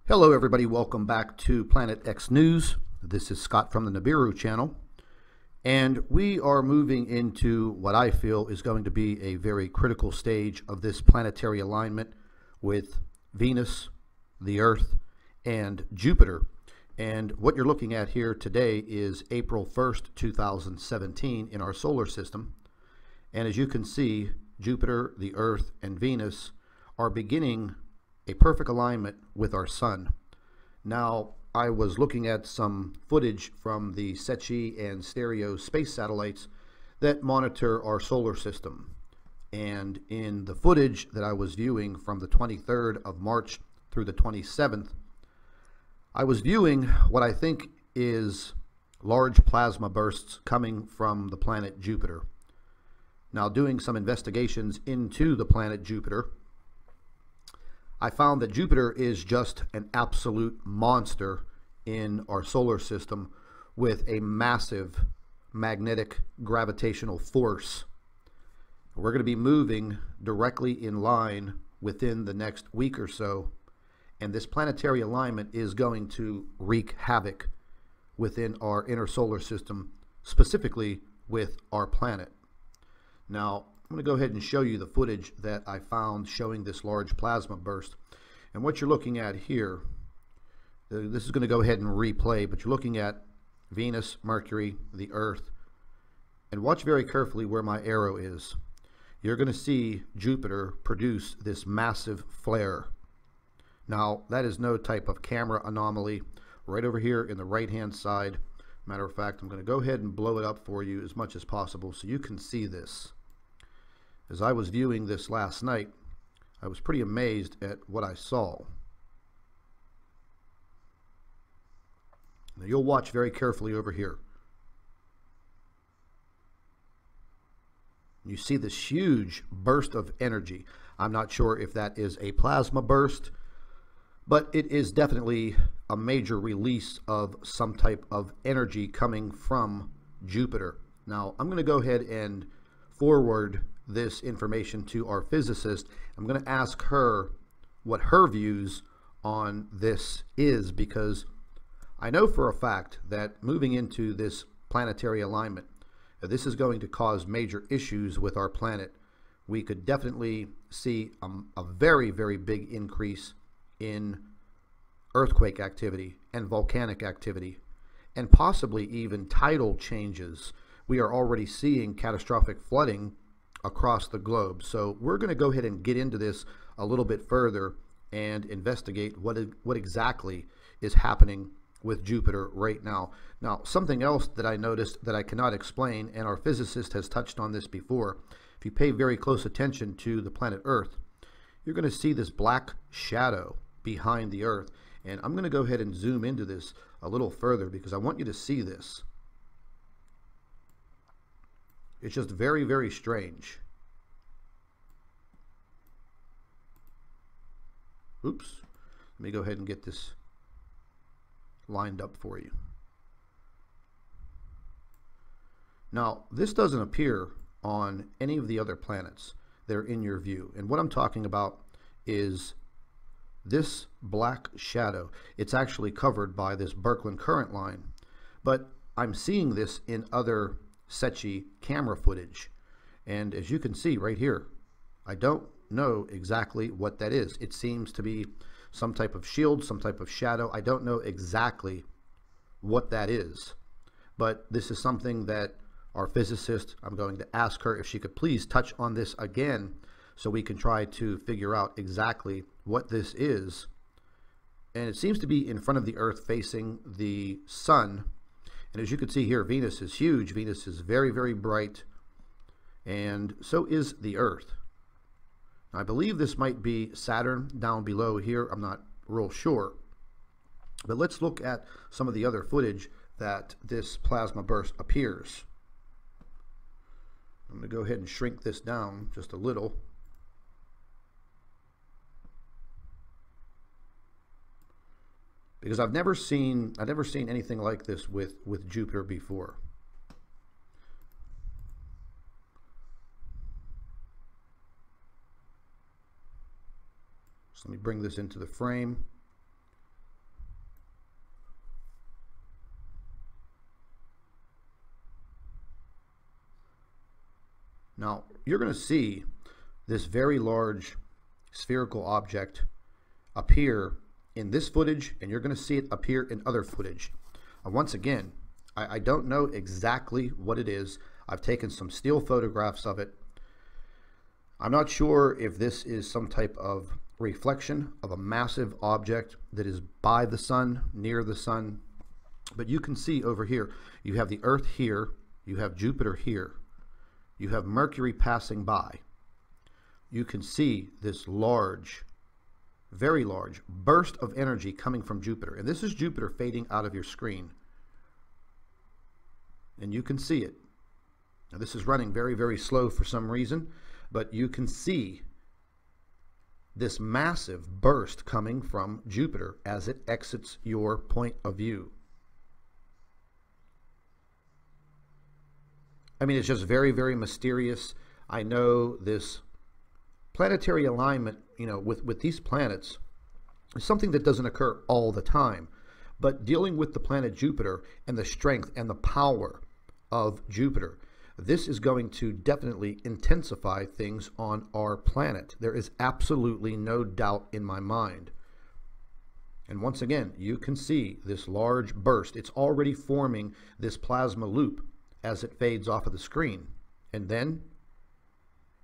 Hello everybody, welcome back to Planet X News. This is Scott from the Nibiru channel, and we are moving into what I feel is going to be a very critical stage of this planetary alignment with Venus, the Earth, and Jupiter. And what you're looking at here today is April 1st, 2017 in our solar system. And as you can see, Jupiter, the Earth, and Venus are beginning a perfect alignment with our sun. Now, I was looking at some footage from the SETI and Stereo space satellites that monitor our solar system. And in the footage that I was viewing from the 23rd of March through the 27th, I was viewing what I think is large plasma bursts coming from the planet Jupiter. Now, doing some investigations into the planet Jupiter, I found that Jupiter is just an absolute monster in our solar system with a massive magnetic gravitational force. We're going to be moving directly in line within the next week or so, and this planetary alignment is going to wreak havoc within our inner solar system, specifically with our planet. Now, I'm going to go ahead and show you the footage that I found showing this large plasma burst. And what you're looking at here, this is going to go ahead and replay, but you're looking at Venus, Mercury, the Earth. And watch very carefully where my arrow is. You're going to see Jupiter produce this massive flare. Now, that is no type of camera anomaly. Right over here in the right-hand side. Matter of fact, I'm going to go ahead and blow it up for you as much as possible so you can see this. As I was viewing this last night, I was pretty amazed at what I saw. Now you'll watch very carefully over here. You see this huge burst of energy. I'm not sure if that is a plasma burst, but it is definitely a major release of some type of energy coming from Jupiter. Now, I'm going to go ahead and forward this information to our physicist. I'm going to ask her what her views on this is, because I know for a fact that moving into this planetary alignment, this is going to cause major issues with our planet. We could definitely see a very, very big increase in earthquake activity and volcanic activity, and possibly even tidal changes. We are already seeing catastrophic flooding across the globe. So we're going to go ahead and get into this a little bit further and investigate what exactly is happening with Jupiter right now. Now, something else that I noticed that I cannot explain, and our physicist has touched on this before, if you pay very close attention to the planet Earth, you're going to see this black shadow behind the Earth. And I'm going to go ahead and zoom into this a little further because I want you to see this. It's just very, very strange. Oops. Let me go ahead and get this lined up for you. Now, this doesn't appear on any of the other planets that are in your view. And what I'm talking about is this black shadow. It's actually covered by this Birkeland current line. But I'm seeing this in other SETI camera footage, and as you can see right here, I don't know exactly what that is. It seems to be some type of shield, some type of shadow. I don't know exactly what that is, but this is something that our physicist, I'm going to ask her if she could please touch on this again so we can try to figure out exactly what this is. And it seems to be in front of the Earth facing the sun. And as you can see here, Venus is huge. Venus is very, very bright. And so is the Earth. I believe this might be Saturn down below here. I'm not real sure. But let's look at some of the other footage that this plasma burst appears. I'm going to go ahead and shrink this down just a little. Because I've never seen anything like this with Jupiter before. So let me bring this into the frame. Now, you're going to see this very large spherical object appear in this footage, and you're going to see it appear in other footage. Once again, I don't know exactly what it is. I've taken some still photographs of it. I'm not sure if this is some type of reflection of a massive object that is by the sun, near the sun. But you can see over here, you have the Earth here, you have Jupiter here, you have Mercury passing by. You can see this large, very large burst of energy coming from Jupiter. And this is Jupiter fading out of your screen. And you can see it. Now, this is running very, very slow for some reason, but you can see this massive burst coming from Jupiter as it exits your point of view. I mean, it's just very, very mysterious. I know this planetary alignment, with these planets is something that doesn't occur all the time. But dealing with the planet Jupiter and the strength and the power of Jupiter, this is going to definitely intensify things on our planet. There is absolutely no doubt in my mind. And once again, you can see this large burst. It's already forming this plasma loop as it fades off of the screen. And then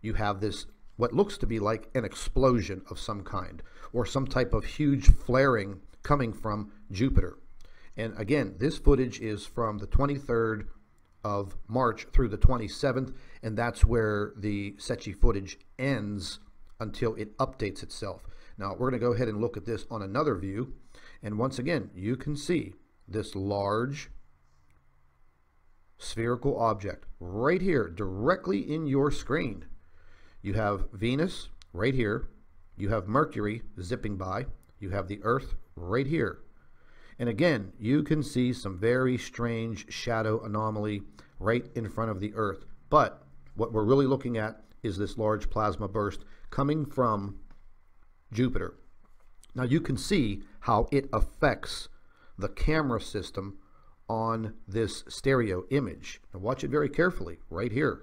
you have this, what looks to be like an explosion of some kind, or some type of huge flaring coming from Jupiter. And again, this footage is from the 23rd of March through the 27th, and that's where the Secchi footage ends until it updates itself. Now, we're going to go ahead and look at this on another view, and once again, you can see this large spherical object right here, directly in your screen. You have Venus right here, you have Mercury zipping by, you have the Earth right here. And again, you can see some very strange shadow anomaly right in front of the Earth. But what we're really looking at is this large plasma burst coming from Jupiter. Now you can see how it affects the camera system on this stereo image. Now watch it very carefully right here.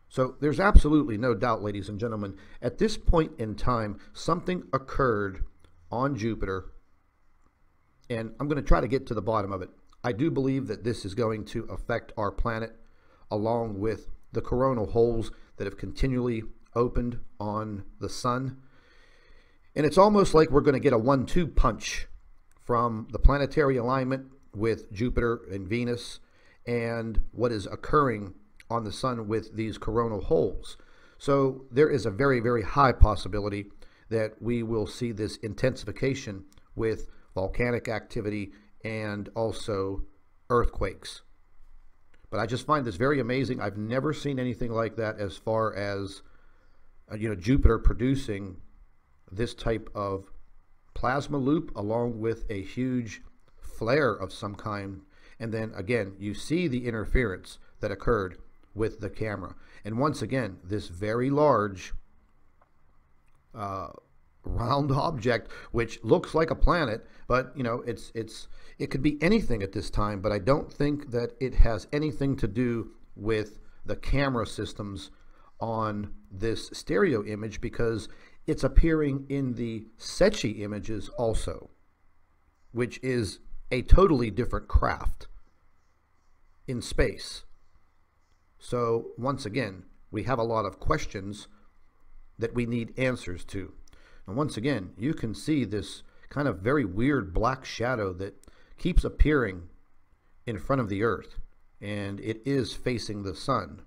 So there's absolutely no doubt, ladies and gentlemen, at this point in time, something occurred on Jupiter, and I'm going to try to get to the bottom of it. I do believe that this is going to affect our planet, along with the coronal holes that have continually opened on the sun. And it's almost like we're going to get a 1-2 punch from the planetary alignment with Jupiter and Venus and what is occurring on the sun with these coronal holes. So there is a very, very high possibility that we will see this intensification with volcanic activity and also earthquakes. But I just find this very amazing. I've never seen anything like that as far as Jupiter producing this type of plasma loop along with a huge flare of some kind. And then again, you see the interference that occurred with the camera. And once again, this very large round object, which looks like a planet, but it could be anything at this time, but I don't think that it has anything to do with the camera systems on this stereo image, because it's appearing in the Secchi images also, which is a totally different craft in space. So once again, we have a lot of questions that we need answers to. And once again, you can see this kind of very weird black shadow that keeps appearing in front of the Earth, and it is facing the sun.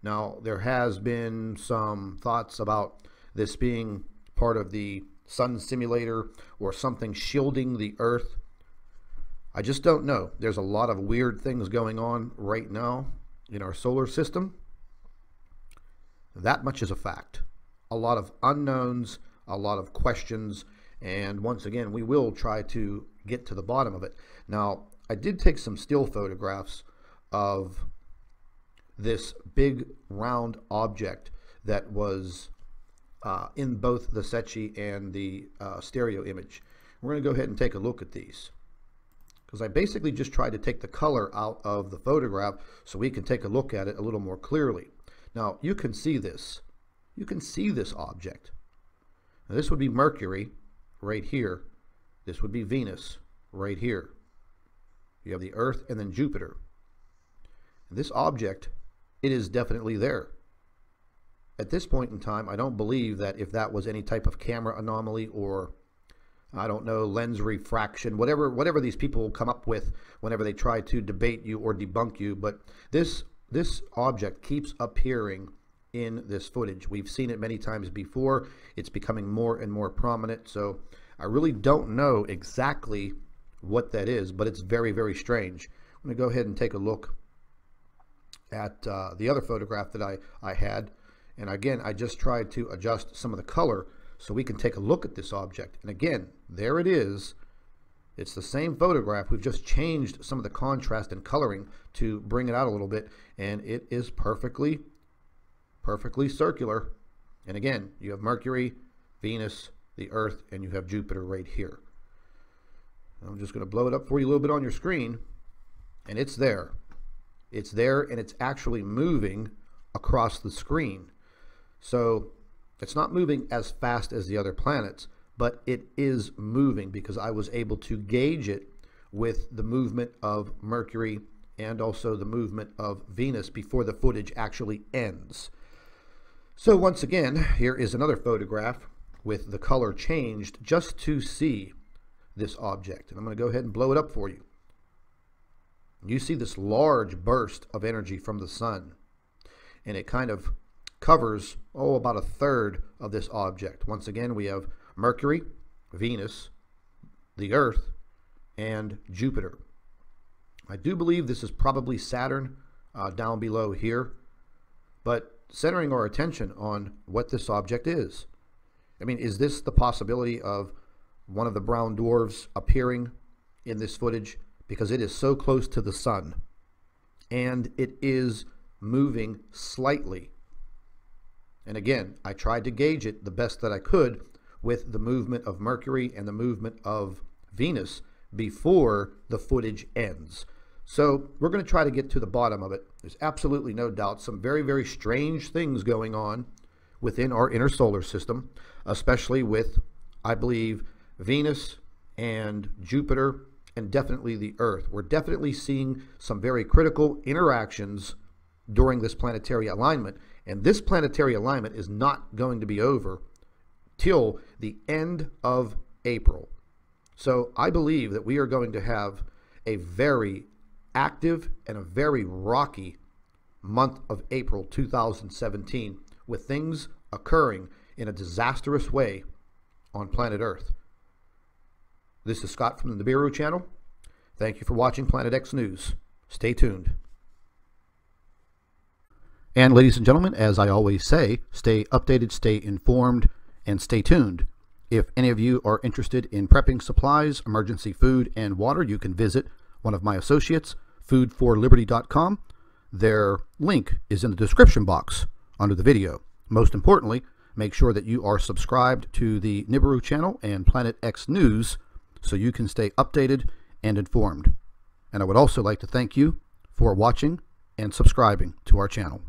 Now, there has been some thoughts about this being part of the sun simulator or something shielding the Earth. I just don't know. There's a lot of weird things going on right now in our solar system. That much is a fact. A lot of unknowns, a lot of questions, and once again, we will try to get to the bottom of it. Now, I did take some still photographs of this big round object that was in both the Secchi and the stereo image. We're going to go ahead and take a look at these. because I basically just tried to take the color out of the photograph so we can take a look at it a little more clearly. Now, you can see this. You can see this object. Now, this would be Mercury right here. This would be Venus right here. You have the Earth and then Jupiter. And this object, it is definitely there. At this point in time, I don't believe that if that was any type of camera anomaly or, I don't know, lens refraction, whatever these people will come up with whenever they try to debate you or debunk you, but this object keeps appearing in this footage. We've seen it many times before. It's becoming more and more prominent, so I really don't know exactly what that is, but it's very, very strange. I'm going to go ahead and take a look at the other photograph that I had. And again, I just tried to adjust some of the color so we can take a look at this object. And again, there it is. It's the same photograph. We've just changed some of the contrast and coloring to bring it out a little bit. And it is perfectly circular. And again, you have Mercury, Venus, the Earth, and you have Jupiter right here. I'm just going to blow it up for you a little bit on your screen. And it's there. It's there, and it's actually moving across the screen. So it's not moving as fast as the other planets, but it is moving because I was able to gauge it with the movement of Mercury and also the movement of Venus before the footage actually ends. So once again, here is another photograph with the color changed just to see this object. And I'm going to go ahead and blow it up for you. You see this large burst of energy from the sun, and it kind of covers, about a third of this object. Once again, we have Mercury, Venus, the Earth, and Jupiter. I do believe this is probably Saturn down below here, but centering our attention on what this object is. I mean, is this the possibility of one of the brown dwarfs appearing in this footage? Because it is so close to the sun, and it is moving slightly. And again, I tried to gauge it the best that I could with the movement of Mercury and the movement of Venus before the footage ends. So we're going to try to get to the bottom of it. There's absolutely no doubt some very, very strange things going on within our inner solar system, especially with, I believe, Venus and Jupiter and definitely the Earth. We're definitely seeing some very critical interactions during this planetary alignment. And this planetary alignment is not going to be over till the end of April. So I believe that we are going to have a very active and a very rocky month of April 2017 with things occurring in a disastrous way on planet Earth. This is Scott from the Nibiru channel. Thank you for watching Planet X News. Stay tuned. And ladies and gentlemen, as I always say, stay updated, stay informed, and stay tuned. If any of you are interested in prepping supplies, emergency food, and water, you can visit one of my associates, foodforliberty.com. Their link is in the description box under the video. Most importantly, make sure that you are subscribed to the Nibiru channel and Planet X News so you can stay updated and informed. And I would also like to thank you for watching and subscribing to our channel.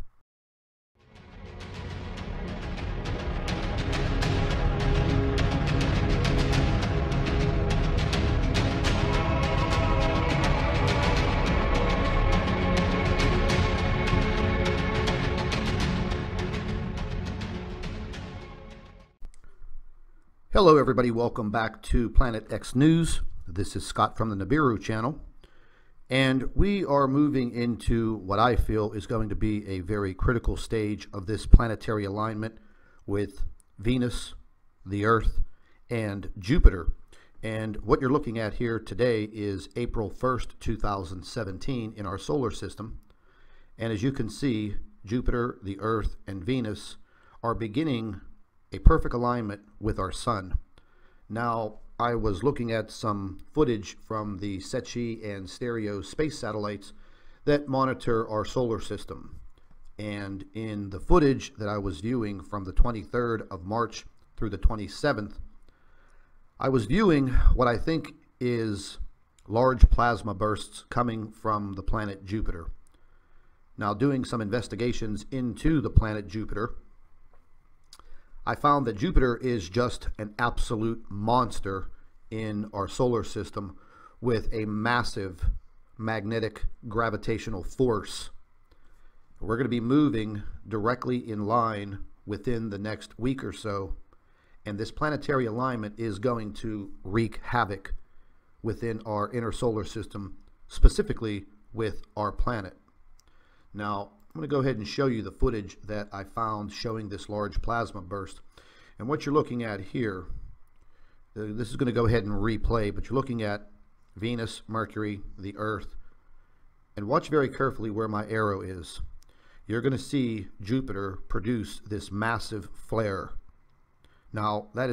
Hello everybody, welcome back to Planet X News. This is Scott from the Nibiru channel, and we are moving into what I feel is going to be a very critical stage of this planetary alignment with Venus, the Earth, and Jupiter. And what you're looking at here today is April 1st, 2017 in our solar system. And as you can see, Jupiter, the Earth, and Venus are beginning a perfect alignment with our sun. Now, I was looking at some footage from the Setchi and Stereo space satellites that monitor our solar system. And in the footage that I was viewing from the 23rd of March through the 27th, I was viewing what I think is large plasma bursts coming from the planet Jupiter. Now, doing some investigations into the planet Jupiter, I found that Jupiter is just an absolute monster in our solar system with a massive magnetic gravitational force. We're going to be moving directly in line within the next week or so, and this planetary alignment is going to wreak havoc within our inner solar system, specifically with our planet. Now, I'm going to go ahead and show you the footage that I found showing this large plasma burst. And what you're looking at here, this is going to go ahead and replay, but you're looking at Venus, Mercury, the Earth, and watch very carefully where my arrow is. You're going to see Jupiter produce this massive flare. Now, that is